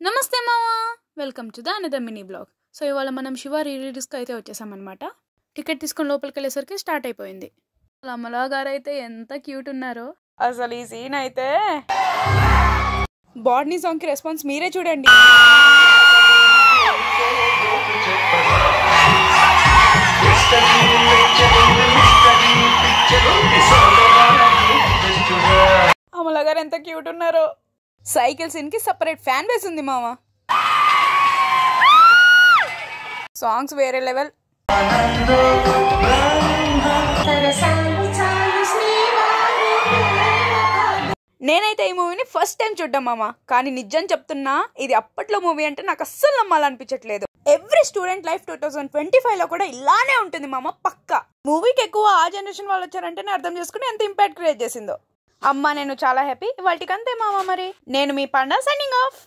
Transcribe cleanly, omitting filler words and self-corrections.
నమస్తే మావా, welcome to the another mini blog. So ఇవాళ మనం శివ రిలీజ్కి అయితే వచ్చేసామన్నమాట. టికెట్ తీసుకొని లోపలికి వెళ్ళేసరికి స్టార్ట్ అయిపోయింది. అమలా గారు అయితే ఎంత క్యూట్ ఉన్నారో. అసలు ఈ సీన్ అయితే బాడ్నీ సాంగ్కి రెస్పాన్స్ మీరే చూడండి. అమలా గారు ఎంత క్యూట్ ఉన్నారో. సైకిల్ సీన్ కి సెపరేట్ ఫ్యాన్ బేస్ ఉంది మామ. సాంగ్స్ వేరే లెవెల్. నేనైతే ఈ మూవీని ఫస్ట్ టైం చూడ్డాం మామ, కానీ నిజం చెప్తున్నా ఇది అప్పట్లో మూవీ అంటే నాకు అస్సలు నమ్మాలనిపించట్లేదు. ఎవ్రీ స్టూడెంట్ లైఫ్ 2025 లో కూడా ఇలానే ఉంటుంది మామ, పక్కా. మూవీకి ఎక్కువ ఆ జనరేషన్ వాళ్ళు వచ్చారంటేనే అర్థం చేసుకుని ఎంత ఇంపాక్ట్ క్రియేట్ చేసిందో. అమ్మా నేను చాలా హ్యాపీ. వాటికంతే మామ. మరి నేను మీ పండా సైనింగ్ ఆఫ్.